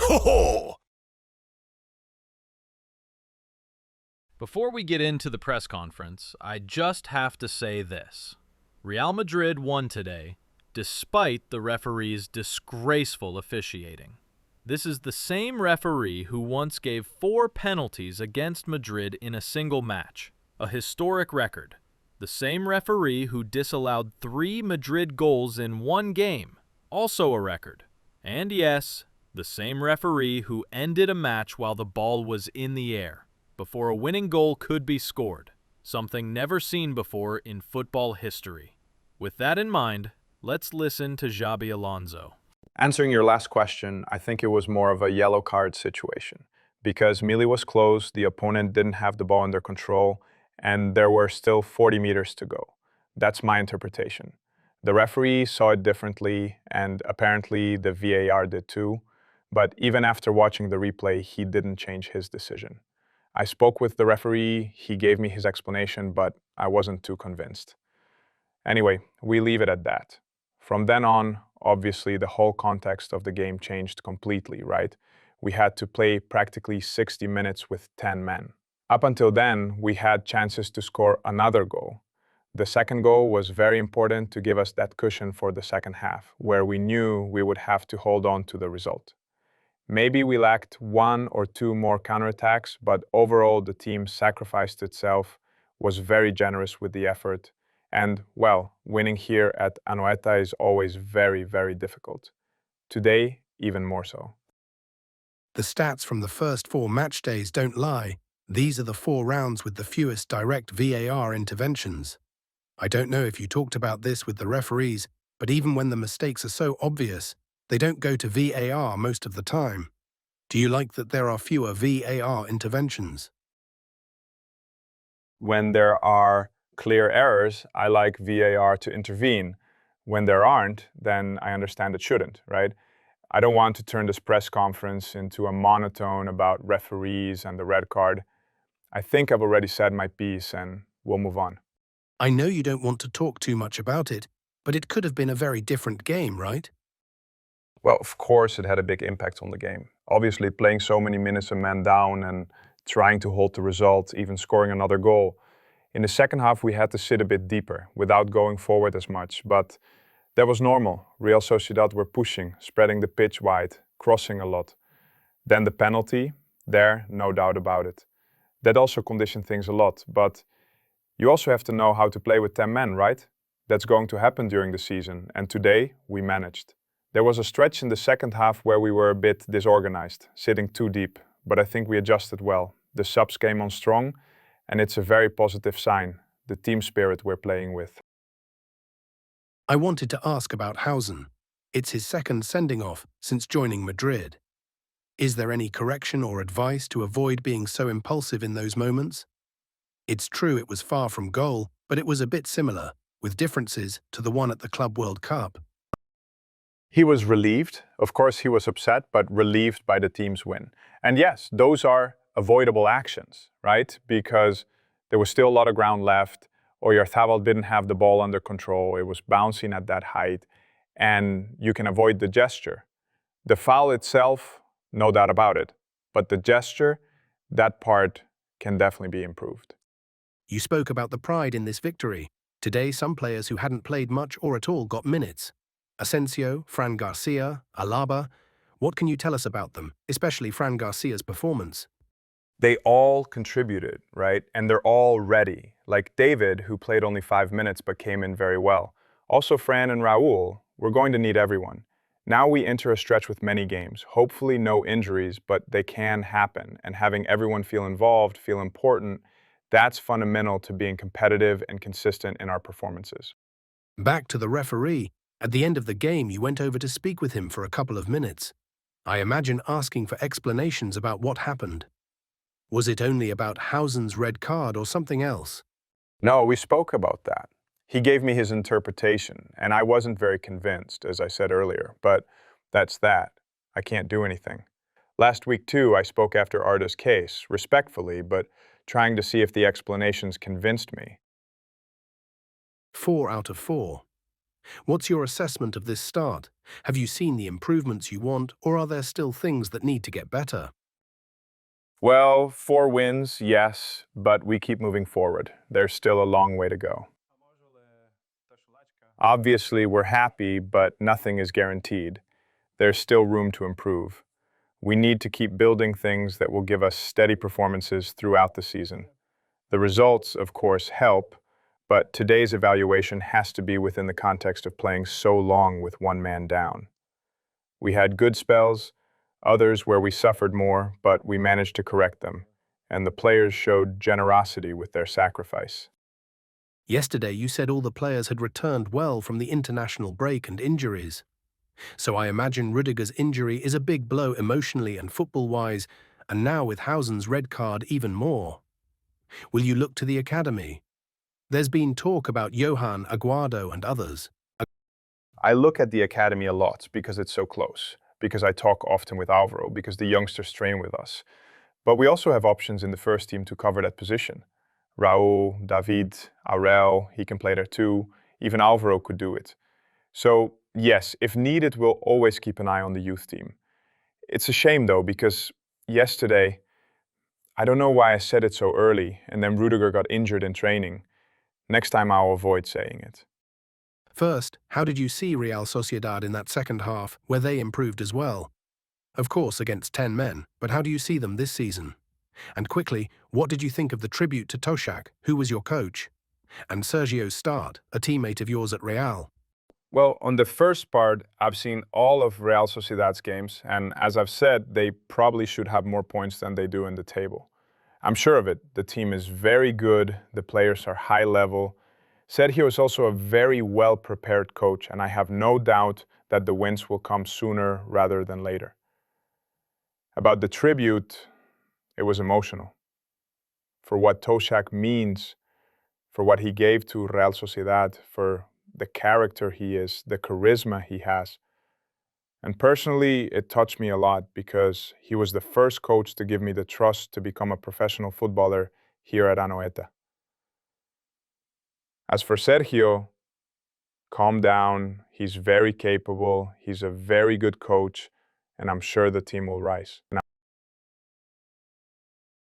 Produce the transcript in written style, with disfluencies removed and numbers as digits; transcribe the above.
Ho ho! Before we get into the press conference, I just have to say this. Real Madrid won today, despite the referee's disgraceful officiating. This is the same referee who once gave 4 penalties against Madrid in a single match, a historic record. The same referee who disallowed 3 Madrid goals in one game, also a record. And yes, the same referee who ended a match while the ball was in the air, before a winning goal could be scored, something never seen before in football history. With that in mind, let's listen to Xabi Alonso. Answering your last question, I think it was more of a yellow card situation. Because Mili was close, the opponent didn't have the ball under control, and there were still 40 meters to go. That's my interpretation. The referee saw it differently, and apparently the VAR did too. But even after watching the replay, he didn't change his decision. I spoke with the referee, he gave me his explanation, but I wasn't too convinced. Anyway, we leave it at that. From then on, obviously the whole context of the game changed completely, right? We had to play practically 60 minutes with 10 men. Up until then, we had chances to score another goal. The second goal was very important to give us that cushion for the second half, where we knew we would have to hold on to the result. Maybe we lacked 1 or 2 more counterattacks, but overall the team sacrificed itself, was very generous with the effort, and, well, winning here at Anoeta is always very, very difficult. Today, even more so. The stats from the first 4 match days don't lie. These are the 4 rounds with the fewest direct VAR interventions. I don't know if you talked about this with the referees, but even when the mistakes are so obvious, they don't go to VAR most of the time. Do you like that there are fewer VAR interventions? When there are clear errors, I like VAR to intervene. When there aren't, then I understand it shouldn't, right? I don't want to turn this press conference into a monotone about referees and the red card. I think I've already said my piece and we'll move on. I know you don't want to talk too much about it, but it could have been a very different game, right? Well, of course it had a big impact on the game. Obviously playing so many minutes a man down and trying to hold the result, even scoring another goal. In the second half we had to sit a bit deeper without going forward as much, but that was normal. Real Sociedad were pushing, spreading the pitch wide, crossing a lot. Then the penalty, there, no doubt about it. That also conditioned things a lot, but you also have to know how to play with 10 men, right? That's going to happen during the season, and today we managed. There was a stretch in the second half where we were a bit disorganized, sitting too deep, but I think we adjusted well. The subs came on strong, and it's a very positive sign, the team spirit we're playing with. I wanted to ask about Huijsen. It's his second sending-off since joining Madrid. Is there any correction or advice to avoid being so impulsive in those moments? It's true it was far from goal, but it was a bit similar, with differences to the one at the Club World Cup. He was relieved. Of course, he was upset, but relieved by the team's win. And yes, those are avoidable actions, right? Because there was still a lot of ground left. Oyarzabal didn't have the ball under control. It was bouncing at that height, and you can avoid the gesture. The foul itself, no doubt about it. But the gesture, that part can definitely be improved. You spoke about the pride in this victory. Today, some players who hadn't played much or at all got minutes. Asensio, Fran Garcia, Alaba. What can you tell us about them, especially Fran Garcia's performance? They all contributed, right? And they're all ready. Like David, who played only 5 minutes but came in very well. Also Fran and Raul, we're going to need everyone. Now we enter a stretch with many games. Hopefully no injuries, but they can happen. And having everyone feel involved, feel important, that's fundamental to being competitive and consistent in our performances. Back to the referee. At the end of the game, you went over to speak with him for a couple of minutes. I imagine asking for explanations about what happened. Was it only about Huijsen's red card or something else? No, we spoke about that. He gave me his interpretation, and I wasn't very convinced, as I said earlier, but that's that. I can't do anything. Last week, too, I spoke after Arda's case, respectfully, but trying to see if the explanations convinced me. 4 out of 4. What's your assessment of this start? Have you seen the improvements you want, or are there still things that need to get better? Well, 4 wins, yes, but we keep moving forward. There's still a long way to go. Obviously, we're happy, but nothing is guaranteed. There's still room to improve. We need to keep building things that will give us steady performances throughout the season. The results, of course, help, but today's evaluation has to be within the context of playing so long with one man down. We had good spells, others where we suffered more, but we managed to correct them, and the players showed generosity with their sacrifice. Yesterday, you said all the players had returned well from the international break and injuries. So I imagine Rudiger's injury is a big blow emotionally and football-wise, and now with Hausen's red card even more. Will you look to the academy? There's been talk about Johan, Aguado and others. I look at the academy a lot because it's so close, because I talk often with Alvaro, because the youngsters train with us. But we also have options in the first team to cover that position. Raul, David, Aurel, he can play there too. Even Alvaro could do it. So yes, if needed, we'll always keep an eye on the youth team. It's a shame though, because yesterday, I don't know why I said it so early, and then Rudiger got injured in training. Next time I'll avoid saying it. First, how did you see Real Sociedad in that second half, where they improved as well? Of course, against 10 men, but how do you see them this season? And quickly, what did you think of the tribute to Toshak, who was your coach? And Sergio's start, a teammate of yours at Real? Well, on the first part, I've seen all of Real Sociedad's games, and as I've said, they probably should have more points than they do in the table. I'm sure of it. The team is very good, the players are high level. Sergio is also a very well-prepared coach, and I have no doubt that the wins will come sooner rather than later. About the tribute, it was emotional. For what Toshak means, for what he gave to Real Sociedad, for the character he is, the charisma he has. And personally, it touched me a lot because he was the first coach to give me the trust to become a professional footballer here at Anoeta. As for Sergio, calm down, he's very capable, he's a very good coach, and I'm sure the team will rise.